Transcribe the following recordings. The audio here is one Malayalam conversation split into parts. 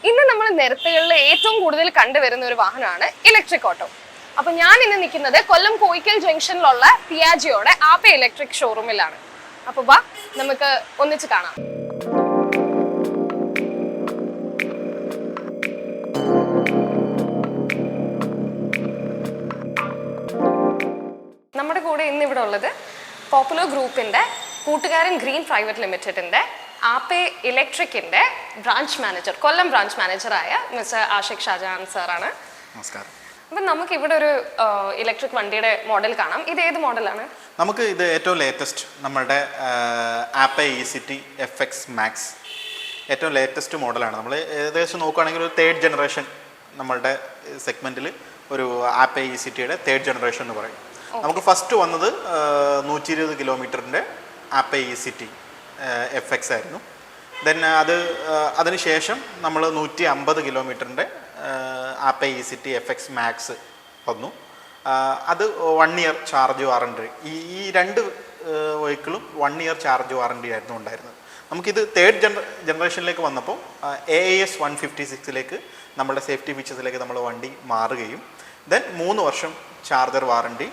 ഇന്ന് നമ്മൾ നിരത്തുകളിൽ ഏറ്റവും കൂടുതൽ കണ്ടുവരുന്ന ഒരു വാഹനമാണ് ഇലക്ട്രിക് ഓട്ടോ. അപ്പൊ ഞാൻ ഇന്ന് നിൽക്കുന്നത് കൊല്ലം കോയിക്കൽ ജംഗ്ഷനിലുള്ള പിയാജിയോയുടെ ആപ്പെ ഇലക്ട്രിക് ഷോറൂമിലാണ്. അപ്പൊ വാ നമുക്ക് ഒന്നിച്ച് കാണാം. നമ്മുടെ കൂടെ ഇന്ന് ഇവിടെ ഉള്ളത് പോപ്പുലർ ഗ്രൂപ്പിന്റെ കൂട്ടുകാരൻ ഗ്രീൻ പ്രൈവറ്റ് ലിമിറ്റഡിന്റെ ആപ്പെ ഇലക്ട്രിക്കിന്റെ ബ്രാഞ്ച് മാനേജർ, കൊല്ലം ബ്രാഞ്ച് മാനേജറായ മിസ്റ്റർ ആഷിഖ് ഷാജഹാൻ സാറാണ്. നമസ്കാരം. അപ്പം നമുക്ക് ഇവിടെ ഒരു ഇലക്ട്രിക് വണ്ടിയുടെ മോഡൽ കാണാം. ഇത് ഏത് മോഡലാണ്? നമുക്ക് ഇത് ഏറ്റവും ലേറ്റസ്റ്റ് നമ്മുടെ ആപ്പെ City FX Max ഏറ്റവും ലേറ്റസ്റ്റ് മോഡലാണ്. നമ്മൾ ഏകദേശം നോക്കുകയാണെങ്കിൽ ഒരു തേർഡ് ജനറേഷൻ നമ്മളുടെ സെഗ്മെൻറ്റിൽ ഒരു ആപ്പെ Cityയുടെ തേർഡ് ജനറേഷൻ എന്ന് പറയും. നമുക്ക് ഫസ്റ്റ് വന്നത് 120 കിലോമീറ്ററിൻ്റെ ആപ്പെ City FX ആയിരുന്നു. ദെൻ അതിനുശേഷം നമ്മൾ 150 കിലോമീറ്ററിൻ്റെ ആപ്പെ City FX Max വന്നു. അത് 1 ഇയർ ചാർജ് വാറണ്ടി. ഈ രണ്ട് വെഹിക്കിളും 1 ഇയർ ചാർജ് വാറണ്ടി ആയിരുന്നു ഉണ്ടായിരുന്നത്. നമുക്കിത് തേർഡ് ജനറേഷനിലേക്ക് വന്നപ്പോൾ AAS 156ലേക്ക് നമ്മുടെ സേഫ്റ്റി ഫീച്ചേഴ്സിലേക്ക് നമ്മൾ വണ്ടി മാറുകയും ദെൻ 3 വർഷം ചാർജർ വാറണ്ടി,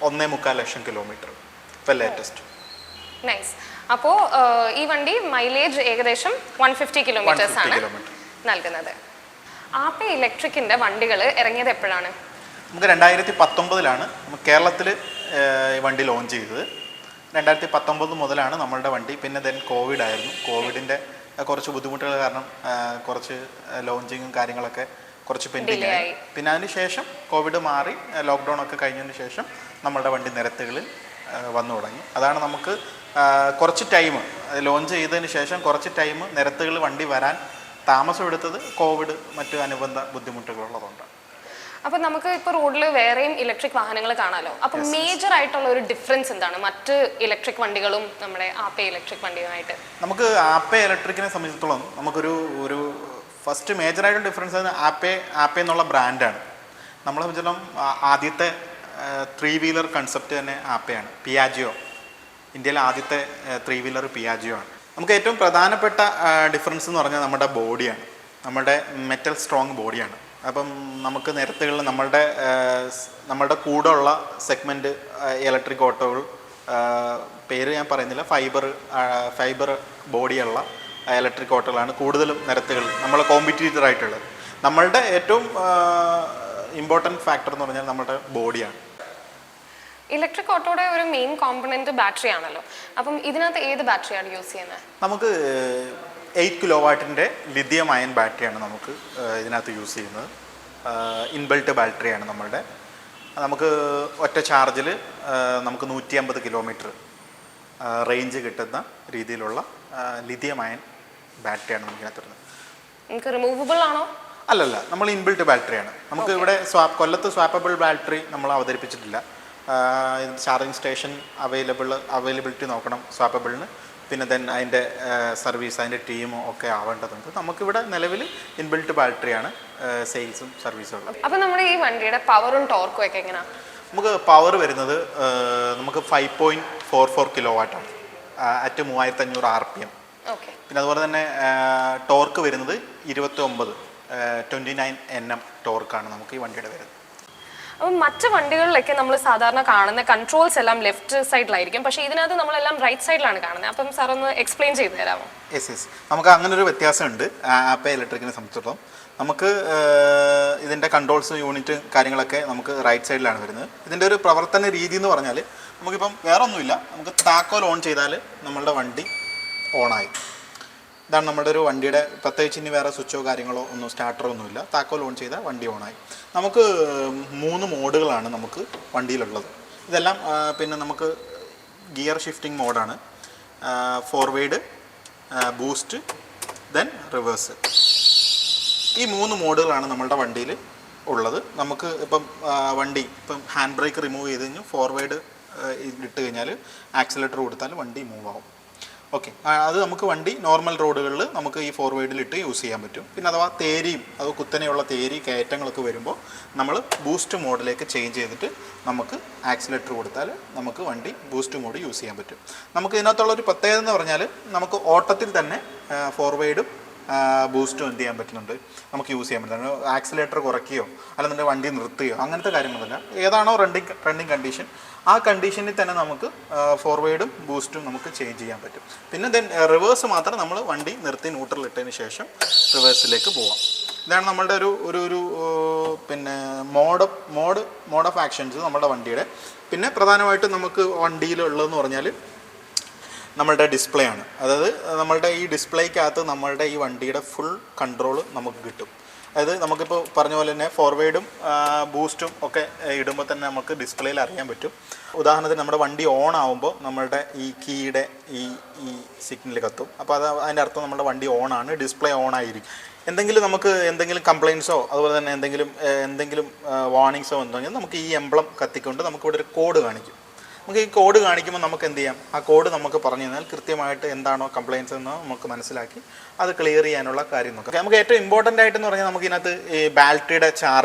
1.25 ലക്ഷം കിലോമീറ്റർ ഇപ്പോൾ ലേറ്റസ്റ്റ്. നൈസ്. അപ്പോൾ ഈ വണ്ടി മൈലേജ് ഏകദേശം 150 കിലോമീറ്റേഴ്സ് ആണ് നൽകുന്നത്. ആപ്പെ ഇലക്ട്രിക്കിന്റെ വണ്ടികൾ ഇറങ്ങിയത് എപ്പോഴാണ്? നമുക്ക് 2019 കേരളത്തിൽ ഈ വണ്ടി ലോഞ്ച് ചെയ്തത്. 2019 മുതലാണ് നമ്മളുടെ വണ്ടി. പിന്നെ ദെൻ കോവിഡ് ആയിരുന്നു. കോവിഡിൻ്റെ കുറച്ച് ബുദ്ധിമുട്ടുകൾ കാരണം കുറച്ച് ലോഞ്ചിങ്ങും കാര്യങ്ങളൊക്കെ കുറച്ച് പെൻഡിങ് ആയി. പിന്നെ അതിന് ശേഷം കോവിഡ് മാറി ലോക്ക്ഡൗൺ ഒക്കെ കഴിഞ്ഞതിന് ശേഷം നമ്മളുടെ വണ്ടി നിരത്തുകളിൽ വന്നു തുടങ്ങി. അതാണ് നമുക്ക് കുറച്ച് ടൈം ലോഞ്ച് ചെയ്തതിന് ശേഷം കുറച്ച് ടൈം നിരത്തുകളിൽ വണ്ടി വരാൻ താമസം എടുത്തത് കോവിഡ് മറ്റു അനുബന്ധ ബുദ്ധിമുട്ടുകളുള്ളതുകൊണ്ടാണ്. അപ്പോൾ നമുക്ക് ഇപ്പോൾ റോഡിൽ വേറെയും ഇലക്ട്രിക് വാഹനങ്ങൾ കാണാമല്ലോ. അപ്പം മേജർ ആയിട്ടുള്ള ഒരു ഡിഫറൻസ് എന്താണ് മറ്റ് ഇലക്ട്രിക് വണ്ടികളും നമ്മുടെ ആപ്പെ ഇലക്ട്രിക് വണ്ടിയുമായിട്ട്? നമുക്ക് ആപ്പെ ഇലക്ട്രിക്കിനെ സംബന്ധിച്ചിടത്തോളം നമുക്കൊരു ഫസ്റ്റ് മേജറായിട്ടുള്ള ഡിഫറൻസ് ആപ്പെ എന്നുള്ള ബ്രാൻഡാണ്. നമ്മളെ സംബന്ധിച്ചിടത്തോളം ആദ്യത്തെ 3 വീലർ കൺസെപ്റ്റ് തന്നെ ആപ്പയാണ്. പിയാജിയോ, ഇന്ത്യയിലെ ആദ്യത്തെ 3 വീലർ പിയാജിയോ ആണ്. നമുക്ക് ഏറ്റവും പ്രധാനപ്പെട്ട ഡിഫറൻസ് എന്ന് പറഞ്ഞാൽ നമ്മുടെ ബോഡിയാണ്. നമ്മുടെ മെറ്റൽ സ്ട്രോങ് ബോഡിയാണ്. അപ്പം നമുക്ക് നിരത്തുകളിൽ നമ്മളുടെ കൂടെ ഉള്ള സെഗ്മെൻറ്റ് ഇലക്ട്രിക് ഓട്ടോകൾ, പേര് ഞാൻ പറയുന്നില്ല, ഫൈബർ ബോഡിയുള്ള ഇലക്ട്രിക് ഓട്ടോകളാണ് കൂടുതലും നിരത്തുകൾ നമ്മൾ കോമ്പറ്റീറ്റർ ആയിട്ടുള്ളത്. നമ്മളുടെ ഏറ്റവും ഇമ്പോർട്ടൻറ്റ് ഫാക്ടർ എന്ന് പറഞ്ഞാൽ നമ്മുടെ ബോഡിയാണ്. ഇലക്ട്രിക് ഓട്ടോയുടെ ഒരു മെയിൻ കോമ്പണൻറ്റ് ബാറ്ററി ആണല്ലോ. അപ്പം ഇതിനകത്ത് ഏത് ബാറ്ററിയാണ് യൂസ് ചെയ്യുന്നത്? നമുക്ക് 8 കിലോവാട്ടിൻ്റെ ലിഥിയം അയൺ ബാറ്ററിയാണ് നമുക്ക് ഇതിനകത്ത് യൂസ് ചെയ്യുന്നത്. ഇൻബിൽട്ട് ബാറ്ററിയാണ് നമ്മളുടെ. നമുക്ക് ഒറ്റ ചാർജിൽ നമുക്ക് 150 കിലോമീറ്റർ റേഞ്ച് കിട്ടുന്ന രീതിയിലുള്ള ലിഥിയം അയൺ ബാറ്ററിയാണ് നമുക്കിനകത്ത് വരുന്നത്. നമുക്ക് റിമൂവബിൾ ആണോ? അല്ലല്ല, നമ്മൾ ഇൻബിൽട്ട് ബാറ്ററിയാണ്. നമുക്ക് ഇവിടെ കൊല്ലത്ത് സ്വാപ്പബിൾ ബാറ്ററി നമ്മൾ അവതരിപ്പിച്ചിട്ടില്ല. ചാർജിങ് സ്റ്റേഷൻ അവൈലബിലിറ്റി നോക്കണം സ്വാപ്പബിളിന്. പിന്നെ ദെൻ അതിൻ്റെ സർവീസ്, അതിൻ്റെ ടീമും ഒക്കെ ആവേണ്ടതുണ്ട്. നമുക്കിവിടെ നിലവിൽ ഇൻബിൽട്ട് ബാറ്ററിയാണ് സെയിൽസും സർവീസും ഉള്ളത്. അപ്പോൾ നമ്മുടെ ഈ വണ്ടിയുടെ പവറും ടോർക്കും ഒക്കെ എങ്ങനെയാണ്? നമുക്ക് പവർ വരുന്നത് നമുക്ക് 5.44 കിലോവാട്ടാണ് അറ്റ് 3500 RPM. പിന്നെ അതുപോലെ തന്നെ ടോർക്ക് വരുന്നത് 29 Nm ടോർക്കാണ് നമുക്ക് ഈ വണ്ടിയുടെ വരുന്നത്. അപ്പം മറ്റ് വണ്ടികളിലൊക്കെ നമ്മൾ സാധാരണ കാണുന്ന കൺട്രോൾസ് എല്ലാം ലെഫ്റ്റ് സൈഡിലായിരിക്കും, പക്ഷേ ഇതിനകത്ത് നമ്മളെല്ലാം റൈറ്റ് സൈഡിലാണ് കാണുന്നത്. അപ്പം സാർ ഒന്ന് എക്സ്പ്ലെയിൻ ചെയ്ത് തരാമോ? യെസ്, നമുക്ക് അങ്ങനൊരു വ്യത്യാസമുണ്ട് ആപ്പെ ഇലക്ട്രിക്കിനെ സംബന്ധിച്ചിടത്തോളം. നമുക്ക് ഇതിൻ്റെ കൺട്രോൾസ് യൂണിറ്റ് കാര്യങ്ങളൊക്കെ നമുക്ക് റൈറ്റ് സൈഡിലാണ് വരുന്നത്. ഇതിൻ്റെ ഒരു പ്രവർത്തന രീതി എന്ന് പറഞ്ഞാൽ നമുക്കിപ്പം വേറെ ഒന്നുമില്ല. നമുക്ക് താക്കോൽ ഓൺ ചെയ്താൽ നമ്മളുടെ വണ്ടി ഓണായി. ഇതാണ് നമ്മുടെ ഒരു വണ്ടിയുടെ പ്രത്യേകിച്ച് ഇനി വേറെ സ്വിച്ചോ കാര്യങ്ങളോ ഒന്നും സ്റ്റാർട്ടറോ ഒന്നുമില്ല. താക്കോൽ ഓൺ ചെയ്താൽ വണ്ടി ഓണായി. നമുക്ക് 3 മോഡുകളാണ് നമുക്ക് വണ്ടിയിലുള്ളത്. ഇതെല്ലാം പിന്നെ നമുക്ക് ഗിയർ ഷിഫ്റ്റിംഗ് മോഡാണ്. Forward, boost, then reverse. ഈ 3 മോഡുകളാണ് നമ്മളുടെ വണ്ടിയിൽ ഉള്ളത്. നമുക്ക് വണ്ടി ഹാൻഡ് ബ്രേക്ക് റിമൂവ് ചെയ്ത് കഴിഞ്ഞ് ഫോർവേഡ് ഇട്ട് കഴിഞ്ഞാൽ ആക്സിലേറ്റർ കൊടുത്താൽ വണ്ടി മൂവ് ആവും. ഓക്കെ, അത് നമുക്ക് വണ്ടി നോർമൽ റോഡുകളിൽ നമുക്ക് ഈ ഫോർവേഡിലിട്ട് യൂസ് ചെയ്യാൻ പറ്റും. പിന്നെ അഥവാ അത് കുത്തനെയുള്ള കയറ്റങ്ങളൊക്കെ വരുമ്പോൾ നമ്മൾ ബൂസ്റ്റ് മോഡിലേക്ക് ചേഞ്ച് ചെയ്തിട്ട് നമുക്ക് ആക്സിലേറ്റർ കൊടുത്താൽ നമുക്ക് വണ്ടി ബൂസ്റ്റ് മോഡ് യൂസ് ചെയ്യാൻ പറ്റും. നമുക്ക് ഇതിനകത്തുള്ളൊരു പ്രത്യേകത എന്ന് പറഞ്ഞാൽ നമുക്ക് ഓട്ടത്തിൽ തന്നെ ഫോർവേഡും ബൂസ്റ്റും എന്ത് ചെയ്യാൻ പറ്റുന്നുണ്ട്, നമുക്ക് യൂസ് ചെയ്യാൻ പറ്റുന്നുണ്ട്. ആക്സിലേറ്റർ കുറയ്ക്കുകയോ അല്ലെന്നുണ്ടെങ്കിൽ വണ്ടി നിർത്തുകയോ അങ്ങനത്തെ കാര്യങ്ങളൊന്നുമില്ല. ഏതാണോ റണ്ണിങ് കണ്ടീഷൻ ആ കണ്ടീഷനിൽ തന്നെ നമുക്ക് ഫോർവേഡും ബൂസ്റ്റും നമുക്ക് ചേഞ്ച് ചെയ്യാൻ പറ്റും. പിന്നെ റിവേഴ്സ് മാത്രം നമ്മൾ വണ്ടി നിർത്തി ന്യൂട്രൽ ഇട്ടതിന് ശേഷം റിവേഴ്സിലേക്ക് പോവാം. ഇതാണ് നമ്മളുടെ ഒരു പിന്നെ മോഡ് ഓഫ് ആക്ഷൻസ് നമ്മുടെ വണ്ടിയുടെ. പിന്നെ പ്രധാനമായിട്ടും നമുക്ക് വണ്ടിയിലുള്ളതെന്ന് പറഞ്ഞാൽ നമ്മളുടെ ഡിസ്പ്ലേ ആണ്. അതായത് നമ്മളുടെ ഈ ഡിസ്പ്ലേക്കകത്ത് നമ്മളുടെ ഈ വണ്ടിയുടെ ഫുൾ കൺട്രോൾ നമുക്ക് കിട്ടും. അതായത് നമുക്കിപ്പോൾ പറഞ്ഞ പോലെ തന്നെ ഫോർവേഡും ബൂസ്റ്റും ഒക്കെ ഇടുമ്പോൾ തന്നെ നമുക്ക് ഡിസ്പ്ലേയിൽ അറിയാൻ പറ്റും. ഉദാഹരണത്തിന് നമ്മുടെ വണ്ടി ഓൺ ആകുമ്പോൾ നമ്മളുടെ ഈ കീയുടെ ഈ സിഗ്നൽ കത്തും. അപ്പോൾ അതിൻ്റെ അർത്ഥം നമ്മുടെ വണ്ടി ഓൺ ആണ്, ഡിസ്പ്ലേ ഓൺ ആയിരിക്കും. എന്തെങ്കിലും കംപ്ലയിൻസോ അതുപോലെ തന്നെ എന്തെങ്കിലും വാർണിങ്സോ ഉണ്ടെങ്കിൽ നമുക്ക് ഈ എംബ്ലം കത്തിക്കൊണ്ട് നമുക്കിവിടെ ഒരു കോഡ് കാണിക്കും. നമുക്ക് ഈ കോഡ് കാണിക്കുമ്പോൾ നമുക്ക് എന്ത് ചെയ്യാം, ആ കോഡ് നമുക്ക് പറഞ്ഞു തന്നാൽ കൃത്യമായിട്ട് എന്താണോ കംപ്ലയിൻസ് എന്ന് നമുക്ക് മനസ്സിലാക്കി അത് ക്ലിയർ ചെയ്യാനുള്ള കാര്യം നോക്കാം. നമുക്ക് ഏറ്റവും ഇമ്പോർട്ടൻ്റ് ആയിട്ടെന്ന് പറഞ്ഞാൽ നമുക്കിതിനകത്ത് ഈ ബാറ്ററിയുടെ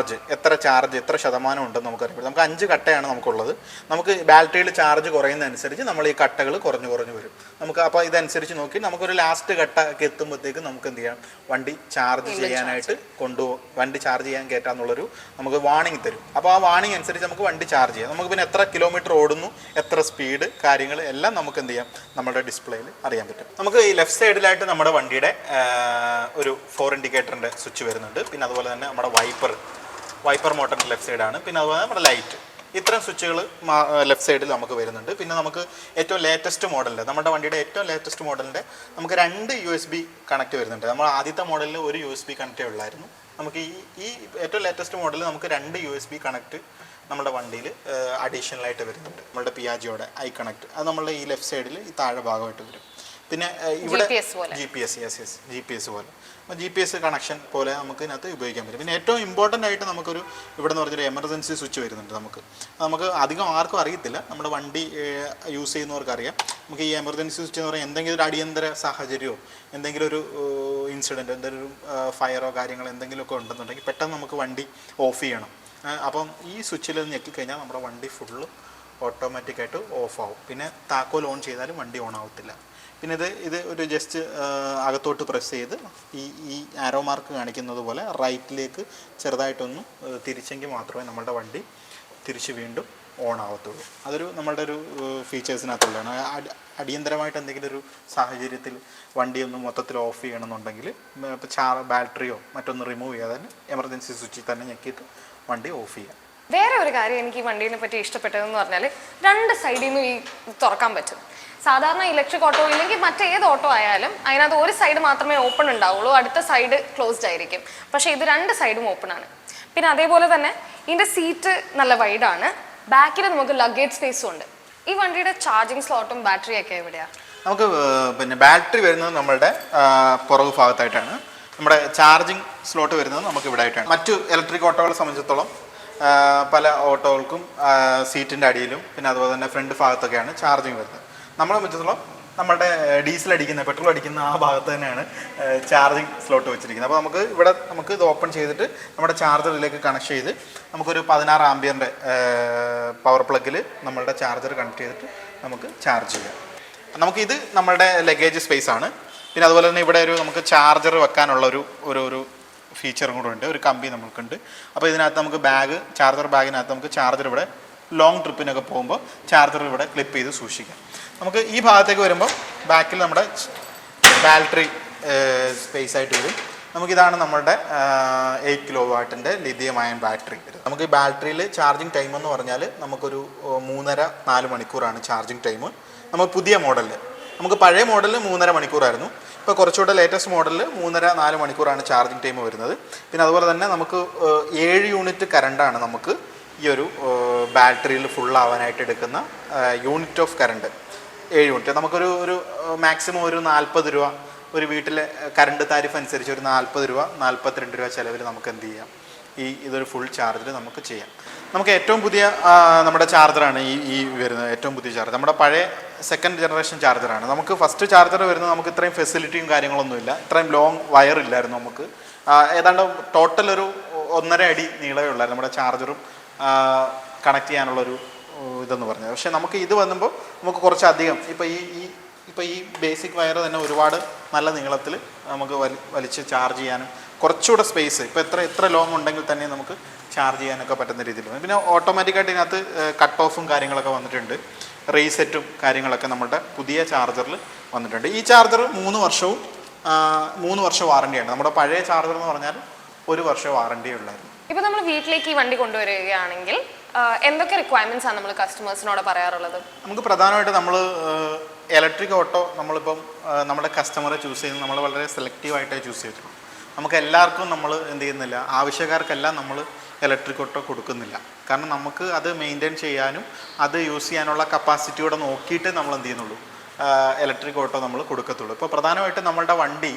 എത്ര ശതമാനം ഉണ്ടെന്ന് നമുക്കറിയാം. നമുക്ക് 5 കട്ടയാണ് നമുക്കുള്ളത്. നമുക്ക് ബാറ്ററിയിൽ ചാർജ് കുറയുന്നതനുസരിച്ച് നമ്മൾ ഈ കട്ടകൾ കുറഞ്ഞു വരും. നമുക്ക് അപ്പോൾ ഇതനുസരിച്ച് നോക്കി നമുക്കൊരു ലാസ്റ്റ് കട്ടക്ക് എത്തുമ്പോഴത്തേക്ക് നമുക്ക് എന്ത് ചെയ്യാം, വണ്ടി ചാർജ് ചെയ്യാനായിട്ട് വണ്ടി ചാർജ് ചെയ്യാൻ കയറ്റാന്നുള്ളൊരു നമുക്ക് വാർണിംഗ് തരും. അപ്പോൾ ആ വാർണിംഗ് അനുസരിച്ച് നമുക്ക് വണ്ടി ചാർജ് ചെയ്യാം. നമുക്ക് പിന്നെ എത്ര കിലോമീറ്റർ ഓടുന്നു, എത്ര സ്പീഡ്, കാര്യങ്ങൾ എല്ലാം നമുക്ക് എന്ത് ചെയ്യാം, നമ്മുടെ ഡിസ്പ്ലേയിൽ അറിയാൻ പറ്റും. നമുക്ക് ഈ ലെഫ്റ്റ് സൈഡിലായിട്ട് നമ്മുടെ വണ്ടിയുടെ ഒരു 4 ഇൻഡിക്കേറ്ററിൻ്റെ സ്വിച്ച് വരുന്നുണ്ട്. പിന്നെ അതുപോലെ തന്നെ നമ്മുടെ വൈപ്പർ മോട്ടറിൻ്റെ ലെഫ്റ്റ് സൈഡാണ്. പിന്നെ അതുപോലെ നമ്മുടെ ലൈറ്റ്. ഇത്തരം സ്വിച്ചുകൾ ലെഫ്റ്റ് സൈഡിൽ നമുക്ക് വരുന്നുണ്ട്. പിന്നെ നമുക്ക് ഏറ്റവും ലേറ്റസ്റ്റ് മോഡലിൻ്റെ നമ്മുടെ വണ്ടിയുടെ ഏറ്റവും ലേറ്റസ്റ്റ് മോഡലിൻ്റെ നമുക്ക് 2 USB കണക്റ്റ് വരുന്നുണ്ട്. നമ്മൾ ആദ്യത്തെ മോഡലിൽ ഒരു USB കണക്റ്റേ ഉള്ളായിരുന്നു. നമുക്ക് ഈ ഏറ്റവും ലേറ്റസ്റ്റ് മോഡലിൽ നമുക്ക് 2 USB കണക്റ്റ് നമ്മുടെ വണ്ടിയിൽ അഡീഷണലായിട്ട് വരുന്നുണ്ട്. നമ്മുടെ പിയാജിയോടെ ഐ കണക്റ്റ് അത് നമ്മളുടെ ഈ ലെഫ്റ്റ് സൈഡിൽ ഈ താഴെ ഭാഗമായിട്ട് വരും. പിന്നെ ഇവിടെ GPS പോലെ GPS കണക്ഷൻ പോലെ നമുക്ക് ഇതിനകത്ത് ഉപയോഗിക്കാൻ പറ്റും. പിന്നെ ഏറ്റവും ഇമ്പോർട്ടൻ്റ് ആയിട്ട് നമുക്കൊരു ഇവിടെ നിന്ന് പറഞ്ഞൊരു എമർജൻസി സ്വിച്ച് വരുന്നുണ്ട്. നമുക്ക് അധികം ആർക്കും അറിയത്തില്ല, നമ്മുടെ വണ്ടി യൂസ് ചെയ്യുന്നവർക്ക് അറിയാം. നമുക്ക് ഈ എമർജൻസി സ്വിച്ച് എന്ന് പറഞ്ഞാൽ എന്തെങ്കിലും ഒരു അടിയന്തര സാഹചര്യമോ എന്തെങ്കിലും ഒരു ഇൻസിഡൻറ്റ്, എന്തെങ്കിലും ഒരു ഫയറോ കാര്യങ്ങളോ എന്തെങ്കിലുമൊക്കെ ഉണ്ടെന്നുണ്ടെങ്കിൽ പെട്ടെന്ന് നമുക്ക് വണ്ടി ഓഫ് ചെയ്യണം. അപ്പം ഈ സ്വിച്ചിൽ ഞെക്കിക്കഴിഞ്ഞാൽ നമ്മുടെ വണ്ടി ഫുള്ള് ഓട്ടോമാറ്റിക്കായിട്ട് ഓഫ് ആവും. പിന്നെ താക്കോൽ ഓൺ ചെയ്താലും വണ്ടി ഓൺ ആവത്തില്ല. പിന്നെ ഇത് ഒരു ജസ്റ്റ് അകത്തോട്ട് പ്രസ് ചെയ്ത് ഈ ആരോ മാർക്ക് കാണിക്കുന്നത് പോലെ റൈറ്റിലേക്ക് ചെറുതായിട്ടൊന്ന് തിരിച്ചെങ്കിൽ മാത്രമേ നമ്മുടെ വണ്ടി തിരിച്ച് വീണ്ടും ഓൺ ആവത്തുള്ളൂ. അതൊരു നമ്മളുടെ ഒരു ഫീച്ചേഴ്സിനകത്തുള്ളതാണ്. അടിയന്തരമായിട്ട് എന്തെങ്കിലും ഒരു സാഹചര്യത്തിൽ വണ്ടി ഒന്ന് മൊത്തത്തിൽ ഓഫ് ചെയ്യണമെന്നുണ്ടെങ്കിൽ ഇപ്പോൾ ബാറ്ററിയോ മറ്റൊന്ന് റിമൂവ് ചെയ്യാതെ തന്നെ എമർജൻസി സ്വിച്ചിൽ തന്നെ ഞെക്കിയിട്ട് വണ്ടി ഓഫ് ചെയ്യാം. വേറെ ഒരു കാര്യം എനിക്ക് ഈ വണ്ടീനെ പറ്റി ഇഷ്ടപ്പെട്ടതെന്ന് പറഞ്ഞാൽ 2 സൈഡിൽ നിന്നും ഈ തുറക്കാൻ പറ്റും. സാധാരണ ഇലക്ട്രിക് ഓട്ടോ ഇല്ലെങ്കിൽ മറ്റേത് ഓട്ടോ ആയാലും അതിനകത്ത് ഒരു സൈഡ് മാത്രമേ ഓപ്പൺ ഉണ്ടാവുള്ളൂ, അടുത്ത സൈഡ് ക്ലോസ്ഡ് ആയിരിക്കും. പക്ഷേ ഇത് 2 സൈഡും ഓപ്പൺ ആണ്. പിന്നെ അതേപോലെ തന്നെ ഇതിൻ്റെ സീറ്റ് നല്ല വൈഡാണ്. ബാക്കിൽ നമുക്ക് ലഗേജ് സ്പേസും ഉണ്ട്. ഈ വണ്ടിയുടെ ചാർജിങ് സ്ലോട്ടും ബാറ്ററിയൊക്കെ എവിടെയാണ്? നമുക്ക് പിന്നെ ബാറ്ററി വരുന്നത് നമ്മളുടെ പുറകു ഭാഗത്തായിട്ടാണ്. നമ്മുടെ ചാർജിങ് സ്ലോട്ട് വരുന്നത് നമുക്ക് ഇവിടെ ആയിട്ടാണ്. മറ്റു ഇലക്ട്രിക് ഓട്ടോകളെ സംബന്ധിച്ചിടത്തോളം പല ഓട്ടോകൾക്കും സീറ്റിൻ്റെ അടിയിലും പിന്നെ അതുപോലെ തന്നെ ഫ്രണ്ട് ഭാഗത്തൊക്കെയാണ് ചാർജിങ് വരുന്നത്. നമ്മളെ സംബന്ധിച്ചിടത്തോളം നമ്മുടെ പെട്രോൾ അടിക്കുന്ന ആ ഭാഗത്ത് തന്നെയാണ് ചാർജിങ് സ്ലോട്ട് വെച്ചിരിക്കുന്നത്. അപ്പോൾ നമുക്ക് ഇത് ഓപ്പൺ ചെയ്തിട്ട് നമ്മുടെ ചാർജറിലേക്ക് കണക്ട് ചെയ്ത് നമുക്കൊരു 16 ആംപിയറിൻ്റെ പവർ പ്ലഗിൽ നമ്മളുടെ ചാർജർ കണക്ട് ചെയ്തിട്ട് നമുക്ക് ചാർജ് ചെയ്യാം. നമുക്കിത് നമ്മളുടെ ലഗേജ് സ്പേസ് ആണ്. പിന്നെ അതുപോലെ തന്നെ ഇവിടെ നമുക്ക് ചാർജർ വെക്കാനുള്ള ഒരു ഫീച്ചറും കൂടെ ഉണ്ട്, ഒരു കമ്പി നമുക്കുണ്ട്. അപ്പോൾ ഇതിനകത്ത് നമുക്ക് ചാർജർ ബാഗിനകത്ത് നമുക്ക് ചാർജർ ഇവിടെ ലോങ് ട്രിപ്പിനൊക്കെ പോകുമ്പോൾ ചാർജർ ഇവിടെ ക്ലിപ്പ് ചെയ്ത് സൂക്ഷിക്കാം. നമുക്ക് ഈ ഭാഗത്തേക്ക് വരുമ്പോൾ ബാക്കിൽ നമ്മുടെ ബാറ്ററി സ്പേസ് ആയിട്ട് വരും. നമുക്കിതാണ് നമ്മളുടെ 8 കിലോ വാട്ടിൻ്റെ ലിഥിയം അയൺ ബാറ്ററി. നമുക്ക് ഈ ബാറ്ററിയിൽ ചാർജിങ് ടൈം എന്ന് പറഞ്ഞാൽ നമുക്കൊരു 3.5-4 മണിക്കൂറാണ് ചാർജിങ് ടൈം. നമുക്ക് പുതിയ മോഡലിൽ, നമുക്ക് പഴയ മോഡലിൽ 3.5 മണിക്കൂറായിരുന്നു. ഇപ്പോൾ കുറച്ചുകൂടെ ലേറ്റസ്റ്റ് മോഡലിൽ 3.5-4 മണിക്കൂറാണ് ചാർജിങ് ടൈം വരുന്നത്. പിന്നെ അതുപോലെ തന്നെ നമുക്ക് 7 യൂണിറ്റ് കറണ്ടാണ് നമുക്ക് ഈ ഒരു ബാറ്ററിയിൽ ഫുള്ളാവാനായിട്ട് എടുക്കുന്ന യൂണിറ്റ് ഓഫ് കറണ്ട്. 7 യൂണിറ്റ്. നമുക്കൊരു മാക്സിമം ഒരു 40 രൂപ ഒരു വീട്ടിലെ കറണ്ട് താരിഫ് അനുസരിച്ച് ഒരു 40 രൂപ 42 രൂപ ചിലവിൽ നമുക്ക് എന്ത് ചെയ്യാം, ഇതൊരു ഫുൾ ചാർജിൽ നമുക്ക് ചെയ്യാം. നമുക്ക് ഏറ്റവും പുതിയ നമ്മുടെ ചാർജറാണ് ഈ വരുന്നത്. ഏറ്റവും പുതിയ ചാർജർ നമ്മുടെ പഴയ 2nd ജനറേഷൻ ചാർജറാണ്. നമുക്ക് ഫസ്റ്റ് ചാർജർ വരുന്നത് നമുക്ക് ഇത്രയും ഫെസിലിറ്റിയും കാര്യങ്ങളൊന്നുമില്ല, ഇത്രയും ലോങ് വയർ ഇല്ലായിരുന്നു. നമുക്ക് ഏതാണ്ട് ടോട്ടൽ ഒരു 1.5 അടി നീളമേ ഉള്ളായിരുന്നു നമ്മുടെ ചാർജറും കണക്ട് ചെയ്യാനുള്ളൊരു ഇതെന്ന് പറഞ്ഞത്. പക്ഷേ നമുക്ക് ഇത് വന്നുമ്പോൾ നമുക്ക് കുറച്ചധികം ഇപ്പോൾ ഈ ഇപ്പോൾ ഈ ബേസിക് വയർ തന്നെ ഒരുപാട് നല്ല നീളത്തിൽ നമുക്ക് വലിച്ച് ചാർജ് ചെയ്യാനും കുറച്ചുകൂടെ സ്പേസ് ഇപ്പോൾ എത്ര ലോങ് ഉണ്ടെങ്കിൽ തന്നെ നമുക്ക് ചാർജ് ചെയ്യാനൊക്കെ പറ്റുന്ന രീതിയിൽ. പിന്നെ ഓട്ടോമാറ്റിക്കായിട്ട് ഇതിനകത്ത് കട്ട് ഓഫും കാര്യങ്ങളൊക്കെ വന്നിട്ടുണ്ട്, റീസെറ്റും കാര്യങ്ങളൊക്കെ നമ്മുടെ പുതിയ ചാർജറിൽ വന്നിട്ടുണ്ട്. ഈ ചാർജർ 3 വർഷം വാറണ്ടിയാണ്. നമ്മുടെ പഴയ ചാർജർ എന്ന് പറഞ്ഞാൽ 1 വർഷം വാറണ്ടി ഉള്ളായിരുന്നു. ഇപ്പോൾ നമ്മൾ വീട്ടിലേക്ക് ഈ വണ്ടി കൊണ്ടുവരികയാണെങ്കിൽ എന്തൊക്കെ റിക്വയർമെൻറ്റ്സ് ആണ് നമ്മൾ കസ്റ്റമേഴ്സിനോട് പറയാറുള്ളത്? നമുക്ക് പ്രധാനമായിട്ട് നമ്മൾ ഇലക്ട്രിക് ഓട്ടോ നമ്മളിപ്പം നമ്മുടെ കസ്റ്റമറെ ചൂസ് ചെയ്യുന്നത് നമ്മൾ വളരെ സെലക്റ്റീവായിട്ടേ ചൂസ് ചെയ്തിട്ടുള്ളൂ. നമുക്ക് എല്ലാവർക്കും നമ്മൾ എന്ത് ചെയ്യുന്നില്ല, ആവശ്യക്കാർക്കെല്ലാം നമ്മൾ ഇലക്ട്രിക് ഓട്ടോ കൊടുക്കുന്നില്ല. കാരണം നമുക്ക് അത് മെയിൻറ്റെയിൻ ചെയ്യാനും അത് യൂസ് ചെയ്യാനുള്ള കപ്പാസിറ്റിയോടെ നോക്കിയിട്ട് നമ്മൾ എന്ത് ചെയ്യുന്നുള്ളൂ, ഇലക്ട്രിക് ഓട്ടോ നമ്മൾ കൊടുക്കത്തുള്ളൂ. ഇപ്പോൾ പ്രധാനമായിട്ടും നമ്മളുടെ വണ്ടി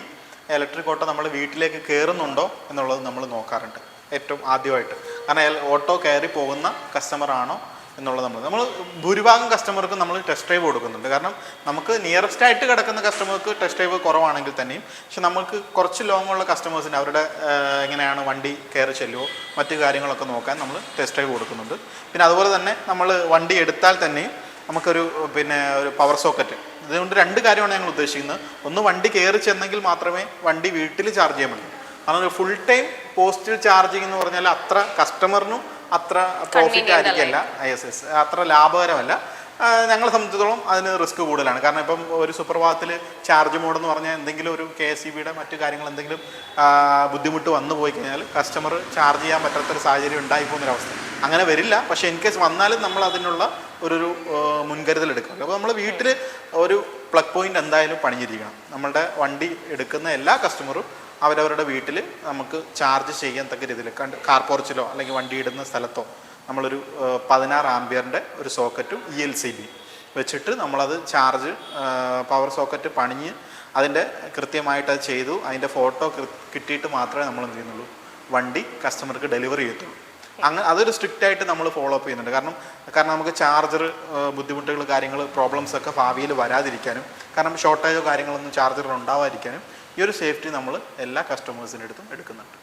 ഇലക്ട്രിക് ഓട്ടോ നമ്മൾ വീട്ടിലേക്ക് കയറുന്നുണ്ടോ എന്നുള്ളത് നമ്മൾ നോക്കാറുണ്ട് ഏറ്റവും ആദ്യമായിട്ട്. കാരണം ഓട്ടോ കയറി പോകുന്ന കസ്റ്റമറാണോ എന്നുള്ളത് നമ്മൾ ഭൂരിഭാഗം കസ്റ്റമർക്ക് നമ്മൾ ടെസ്റ്റ് ഡ്രൈവ് കൊടുക്കുന്നുണ്ട്. കാരണം നമുക്ക് നിയറസ്റ്റ് ആയിട്ട് കിടക്കുന്ന കസ്റ്റമർക്ക് ടെസ്റ്റ് ഡ്രൈവ് കുറവാണെങ്കിൽ തന്നെയും, പക്ഷെ നമുക്ക് കുറച്ച് ലോങ് ഉള്ള കസ്റ്റമേഴ്സിന് അവരുടെ എങ്ങനെയാണ് വണ്ടി കയറി ചെല്ലുമോ മറ്റു കാര്യങ്ങളൊക്കെ നോക്കാൻ നമ്മൾ ടെസ്റ്റ് ഡ്രൈവ് കൊടുക്കുന്നുണ്ട്. പിന്നെ അതുപോലെ തന്നെ നമ്മൾ വണ്ടി എടുത്താൽ തന്നെയും നമുക്കൊരു ഒരു പവർ സോക്കറ്റ്, ഇതുകൊണ്ട് 2 കാര്യമാണ് ഞങ്ങൾ ഉദ്ദേശിക്കുന്നത്. ഒന്ന്, വണ്ടി കയറി ചെന്നെങ്കിൽ മാത്രമേ വണ്ടി വീട്ടിൽ ചാർജ് ചെയ്യാൻ പറ്റൂ. കാരണം ഫുൾ ടൈം പോസിറ്റീവ് ചാർജിങ് എന്ന് പറഞ്ഞാൽ അത്ര കസ്റ്റമറിനും അത്ര പ്രോഫിറ്റ് ആയിരിക്കില്ല, അത്ര ലാഭകരമല്ല. ഞങ്ങളെ സംബന്ധിച്ചിടത്തോളം അതിന് റിസ്ക് കൂടുതലാണ്. കാരണം ഇപ്പം ഒരു സുപ്രഭാതത്തിൽ ചാർജ് മോഡ് എന്ന് പറഞ്ഞാൽ എന്തെങ്കിലും ഒരു KSEBയുടെ മറ്റു കാര്യങ്ങൾ എന്തെങ്കിലും ബുദ്ധിമുട്ട് വന്നു പോയി കഴിഞ്ഞാൽ കസ്റ്റമർ ചാർജ് ചെയ്യാൻ പറ്റാത്തൊരു സാഹചര്യം ഉണ്ടായിപ്പോകുന്നൊരവസ്ഥ. അങ്ങനെ വരില്ല, പക്ഷേ ഇൻ കേസ് വന്നാലും നമ്മൾ അതിനുള്ള ഒരു മുൻകരുതൽ എടുക്കണം. അപ്പോൾ നമ്മൾ വീട്ടിൽ ഒരു പ്ലഗ് പോയിന്റ് എന്തായാലും പണിഞ്ഞിരിക്കണം. നമ്മളുടെ വണ്ടി എടുക്കുന്ന എല്ലാ കസ്റ്റമറും അവരവരുടെ വീട്ടിൽ നമുക്ക് ചാർജ് ചെയ്യാൻ തക്ക രീതിയിൽ കാർ പോർച്ചിലോ അല്ലെങ്കിൽ വണ്ടി ഇടുന്ന സ്ഥലത്തോ നമ്മളൊരു 16 ആംപിയറിൻ്റെ ഒരു സോക്കറ്റും ELCB വെച്ചിട്ട് നമ്മളത് ചാർജ് പവർ സോക്കറ്റ് പണിഞ്ഞ് അതിൻ്റെ കൃത്യമായിട്ട് അത് ചെയ്തു അതിൻ്റെ ഫോട്ടോ കിട്ടിയിട്ട് മാത്രമേ നമ്മൾ എന്ത് ചെയ്യുന്നുള്ളൂ, വണ്ടി കസ്റ്റമർക്ക് ഡെലിവറി ചെയ്യത്തുള്ളൂ. അങ്ങനെ അതൊരു സ്ട്രിക്റ്റ് ആയിട്ട് നമ്മൾ ഫോളോ അപ്പ് ചെയ്യുന്നുണ്ട്. കാരണം നമുക്ക് ചാർജർ ബുദ്ധിമുട്ടുകൾ കാര്യങ്ങൾ പ്രോബ്ലംസ് ഒക്കെ ഭാവിയിൽ വരാതിരിക്കാനും, കാരണം ഷോർട്ടേജോ കാര്യങ്ങളൊന്നും ചാർജറിൽ ഉണ്ടാവാതിരിക്കാനും ഈ ഒരു സേഫ്റ്റി നമ്മൾ എല്ലാ കസ്റ്റമേഴ്സിൻ്റെ അടുത്തും എടുക്കുന്നുണ്ട്.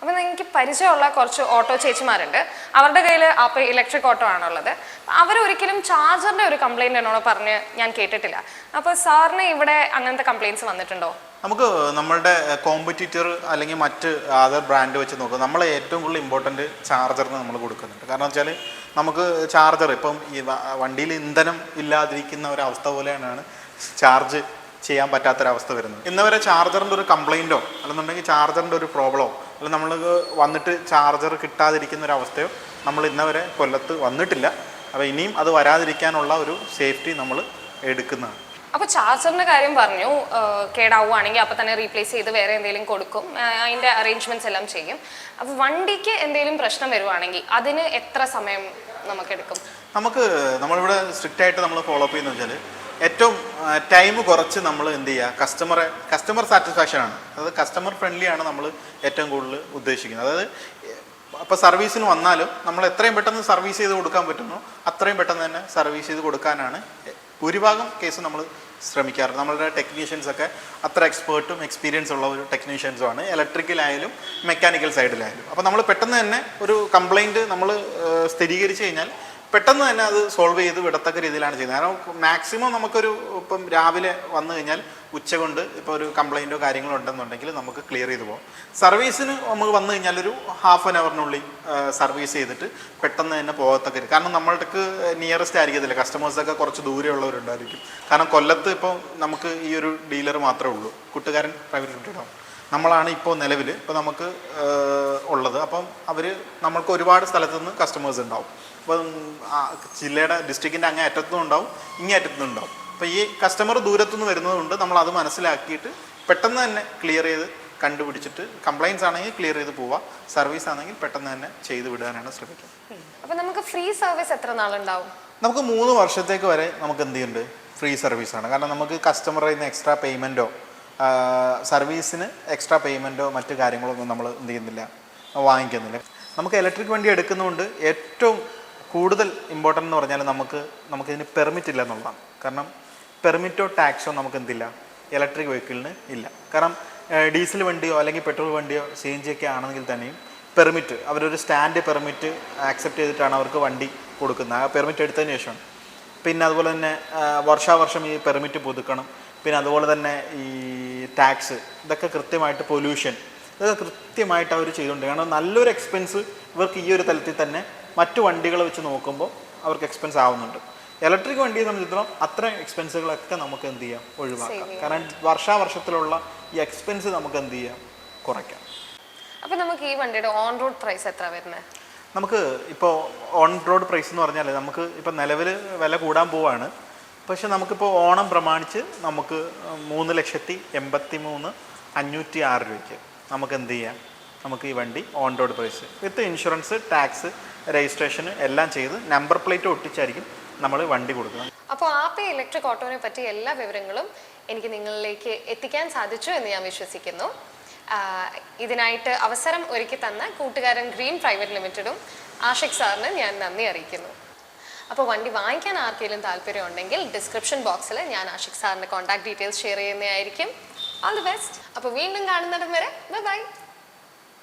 അപ്പം എനിക്ക് പരിചയമുള്ള കുറച്ച് ഓട്ടോ ചേച്ചിമാരുണ്ട്, അവരുടെ കയ്യിൽ ആപ്പ് ഇലക്ട്രിക് ഓട്ടോ ആണുള്ളത്. അവരൊരിക്കലും ചാർജറിൻ്റെ ഒരു കംപ്ലയിൻറ്റ് എന്നോട് പറഞ്ഞ് ഞാൻ കേട്ടിട്ടില്ല. അപ്പോൾ സാറിന് ഇവിടെ അങ്ങനത്തെ കംപ്ലയിൻറ്റ്സ് വന്നിട്ടുണ്ടോ? നമുക്ക് നമ്മളുടെ കോമ്പറ്റീറ്റർ അല്ലെങ്കിൽ മറ്റ് അതർ ബ്രാൻഡ് വെച്ച് നോക്കുക, നമ്മൾ ഏറ്റവും കൂടുതൽ ഇമ്പോർട്ടൻറ്റ് ചാർജറിന് നമ്മൾ കൊടുക്കുന്നുണ്ട്. കാരണം വെച്ചാൽ നമുക്ക് ചാർജർ ഇപ്പം ഈ വണ്ടിയിൽ ഇന്ധനം ഇല്ലാതിരിക്കുന്ന ഒരവസ്ഥ പോലെയാണ് ചാർജ് ചെയ്യാൻ പറ്റാത്തൊരവസ്ഥ വരുന്നത്. ഇന്നവരെ ചാർജറിൻ്റെ ഒരു കംപ്ലയിൻറ്റോ അല്ലെന്നുണ്ടെങ്കിൽ ചാർജറിൻ്റെ ഒരു പ്രോബ്ലമോ അല്ലെങ്കിൽ നമ്മൾ വന്നിട്ട് ചാർജർ കിട്ടാതിരിക്കുന്ന ഒരവസ്ഥയോ നമ്മൾ ഇന്നവരെ കൊല്ലത്ത് വന്നിട്ടില്ല. അപ്പോൾ ഇനിയും അത് വരാതിരിക്കാനുള്ള ഒരു സേഫ്റ്റി നമ്മൾ എടുക്കുന്നതാണ്. അപ്പോൾ ചാർജറിൻ്റെ കാര്യം പറഞ്ഞു, കേടാവുകയാണെങ്കിൽ അപ്പോൾ തന്നെ റീപ്ലേസ് ചെയ്ത് വേറെ എന്തെങ്കിലും കൊടുക്കും, അതിൻ്റെ അറേഞ്ച്മെൻറ്റ്സ് എല്ലാം ചെയ്യും. അപ്പോൾ വണ്ടിക്ക് എന്തെങ്കിലും പ്രശ്നം വരുവാണെങ്കിൽ അതിന് എത്ര സമയം നമുക്കെടുക്കും? നമ്മളിവിടെ സ്ട്രിക്റ്റ് ആയിട്ട് നമ്മൾ ഫോളോ അപ്പ് ചെയ്യുന്നത് വെച്ചാൽ ഏറ്റവും ടൈം കുറച്ച് നമ്മൾ എന്ത് ചെയ്യുക, കസ്റ്റമർ സാറ്റിസ്ഫാക്ഷൻ ആണ്, അതായത് കസ്റ്റമർ ഫ്രണ്ട്ലി ആണ് നമ്മൾ ഏറ്റവും കൂടുതൽ ഉദ്ദേശിക്കുന്നത്. അതായത് അപ്പോൾ സർവീസിന് വന്നാലും നമ്മൾ എത്രയും പെട്ടെന്ന് സർവീസ് ചെയ്ത് കൊടുക്കാൻ പറ്റുന്നു അത്രയും പെട്ടെന്ന് തന്നെ സർവീസ് ചെയ്ത് കൊടുക്കാനാണ് ഭൂരിഭാഗം കേസ് നമ്മൾ ശ്രമിക്കാറുണ്ട്. നമ്മളുടെ ടെക്നീഷ്യൻസൊക്കെ അത്ര എക്സ്പേർട്ടും എക്സ്പീരിയൻസ് ഉള്ള ഒരു ടെക്നീഷ്യൻസുമാണ്, ഇലക്ട്രിക്കലായാലും മെക്കാനിക്കൽ സൈഡിലായാലും. അപ്പോൾ നമ്മൾ പെട്ടെന്ന് തന്നെ ഒരു കംപ്ലയിൻറ്റ് നമ്മൾ സ്ഥിരീകരിച്ച് കഴിഞ്ഞാൽ പെട്ടെന്ന് തന്നെ അത് സോൾവ് ചെയ്ത് വിടത്തക്ക രീതിയിലാണ് ചെയ്യുന്നത്. കാരണം മാക്സിമം നമുക്കൊരു ഇപ്പം രാവിലെ വന്നു കഴിഞ്ഞാൽ ഉച്ച കൊണ്ട് ഇപ്പോൾ ഒരു കംപ്ലയിൻറ്റോ കാര്യങ്ങളോ ഉണ്ടെന്നുണ്ടെങ്കിൽ നമുക്ക് ക്ലിയർ ചെയ്ത് പോകാം. സർവീസിന് നമുക്ക് വന്നു കഴിഞ്ഞാൽ ഒരു ഹാഫ് ആൻ അവറിനുള്ളിൽ സർവീസ് ചെയ്തിട്ട് പെട്ടെന്ന് തന്നെ പോകത്തക്ക രീതി. കാരണം നമ്മൾക്ക് നിയറസ്റ്റ് ആയിരിക്കത്തില്ല, കസ്റ്റമേഴ്സൊക്കെ കുറച്ച് ദൂരെയുള്ളവരുണ്ടായിരിക്കും. കാരണം കൊല്ലത്ത് ഇപ്പോൾ നമുക്ക് ഈ ഒരു ഡീലർ മാത്രമേ ഉള്ളൂ, കൂട്ടുകാരൻ പ്രൈവറ്റ് ലിമിറ്റഡ് നമ്മളാണ് ഇപ്പോൾ നിലവിൽ ഇപ്പോൾ നമുക്ക് ഉള്ളത്. അപ്പം നമ്മൾക്ക് ഒരുപാട് സ്ഥലത്തുനിന്ന് കസ്റ്റമേഴ്സ് ഉണ്ടാവും. അപ്പം ജില്ലയുടെ ഡിസ്ട്രിക്റ്റിൻ്റെ അങ്ങേ അറ്റത്തുനിന്നും ഉണ്ടാവും ഇങ്ങേ അറ്റത്തുനിന്നും ഉണ്ടാവും. അപ്പോൾ ഈ കസ്റ്റമർ ദൂരത്തുനിന്ന് വരുന്നതുകൊണ്ട് നമ്മൾ അത് മനസ്സിലാക്കിയിട്ട് പെട്ടെന്ന് തന്നെ ക്ലിയർ ചെയ്ത് കണ്ടുപിടിച്ചിട്ട് കംപ്ലയിൻസ് ആണെങ്കിൽ ക്ലിയർ ചെയ്ത് പോവാം, സർവീസ് ആണെങ്കിൽ പെട്ടെന്ന് തന്നെ ചെയ്ത് വിടാനാണ് ശ്രമിക്കുന്നത്. അപ്പോൾ നമുക്ക് ഫ്രീ സർവീസ് എത്ര നാളുണ്ടാവും? നമുക്ക് 3 വർഷത്തേക്ക് വരെ നമുക്ക് എന്ത് ചെയ്യുന്നുണ്ട്, ഫ്രീ സർവീസാണ്. കാരണം നമുക്ക് കസ്റ്റമറിൽ നിന്ന് എക്സ്ട്രാ പേയ്മെൻറ്റോ സർവീസിന് എക്സ്ട്രാ പേയ്മെൻറ്റോ മറ്റു കാര്യങ്ങളൊന്നും നമ്മൾ എന്ത് ചെയ്യുന്നില്ല, വാങ്ങിക്കുന്നില്ല. നമുക്ക് ഇലക്ട്രിക് വണ്ടി എടുക്കുന്നതുകൊണ്ട് ഏറ്റവും കൂടുതൽ ഇമ്പോർട്ടൻ്റ് എന്ന് പറഞ്ഞാൽ നമുക്കിതിന് പെർമിറ്റ് ഇല്ല എന്നുള്ളതാണ്. കാരണം പെർമിറ്റോ ടാക്സോ നമുക്ക് എന്തില്ല, ഇലക്ട്രിക് വെഹിക്കിളിന് ഇല്ല. കാരണം ഡീസൽ വണ്ടിയോ അല്ലെങ്കിൽ പെട്രോൾ വണ്ടിയോ CNG ഒക്കെ ആണെങ്കിൽ തന്നെയും പെർമിറ്റ് അവരൊരു സ്റ്റാൻഡ് പെർമിറ്റ് ആക്സെപ്റ്റ് ചെയ്തിട്ടാണ് അവർക്ക് വണ്ടി കൊടുക്കുന്നത്. ആ പെർമിറ്റ് എടുത്തതിന് ശേഷമാണ്. പിന്നെ അതുപോലെ തന്നെ വർഷാവർഷം ഈ പെർമിറ്റ് പുതുക്കണം. പിന്നെ അതുപോലെ തന്നെ ഈ ടാക്സ്, ഇതൊക്കെ കൃത്യമായിട്ട് പൊല്യൂഷൻ, ഇതൊക്കെ കൃത്യമായിട്ട് അവർ ചെയ്തുകൊണ്ട്, കാരണം നല്ലൊരു എക്സ്പെൻസ് ഇവർക്ക് ഈ ഒരു തലത്തിൽ തന്നെ മറ്റു വണ്ടികളെ വെച്ച് നോക്കുമ്പോൾ അവർക്ക് എക്സ്പെൻസ് ആവുന്നുണ്ട്. ഇലക്ട്രിക് വണ്ടിയെ സംബന്ധിച്ചിടത്തോളം അത്രയും എക്സ്പെൻസുകളൊക്കെ നമുക്ക് എന്ത് ചെയ്യാം, ഒഴിവാക്കാം. കാരണം വർഷാവർഷത്തിലുള്ള ഈ എക്സ്പെൻസ് നമുക്ക് എന്ത് ചെയ്യാം, കുറയ്ക്കാം. അപ്പോൾ നമുക്ക് ഈ വണ്ടിയുടെ ഓൺ റോഡ് പ്രൈസ് എത്ര വരുന്നത്? നമുക്ക് ഇപ്പോൾ ഓൺ റോഡ് പ്രൈസ് എന്ന് പറഞ്ഞാൽ നമുക്ക് ഇപ്പോൾ നിലവിൽ വില കൂടാൻ പോവാണ്. പക്ഷെ നമുക്കിപ്പോൾ ഓണം പ്രമാണിച്ച് നമുക്ക് 3,83,506 രൂപയ്ക്ക് നമുക്ക് എന്ത് ചെയ്യാം, നമുക്ക് ഈ വണ്ടി on road price with insurance, tax, registration എല്ലാം ചെയ്ത് നമ്പർ പ്ലേറ്റ് ഒട്ടിച്ചായിരിക്കും നമ്മൾ വണ്ടി കൊടുക്കുന്നത്. അപ്പോൾ ആപ്പെ ഇലക്ട്രിക് ഓട്ടോനെ പറ്റി എല്ലാ വിവരങ്ങളും എനിക്ക് നിങ്ങളിലേക്ക് എത്തിക്കാൻ സാധിച്ചു എന്ന് ഞാൻ വിശ്വസിക്കുന്നു. ഇതിനായിട്ട് അവസരം ഒരുക്കി തന്ന കൂട്ടുകാരൻ ഗ്രീൻ പ്രൈവറ്റ് ലിമിറ്റഡും ആഷിഖ് സാറിന് ഞാൻ നന്ദി അറിയിക്കുന്നു. അപ്പോൾ വണ്ടി വാങ്ങിക്കാൻ ആർക്കെങ്കിലും താല്പര്യം ഉണ്ടെങ്കിൽ ഡിസ്ക്രിപ്ഷൻ ബോക്സിൽ ഞാൻ ആഷിഖ് സാറിൻ്റെ കോൺടാക്ട് ഡീറ്റെയിൽസ് ഷെയർ ചെയ്യുന്നതായിരിക്കും. All the best. അപ്പോൾ വീണ്ടും കാണുന്നിടം വരെ ബൈ.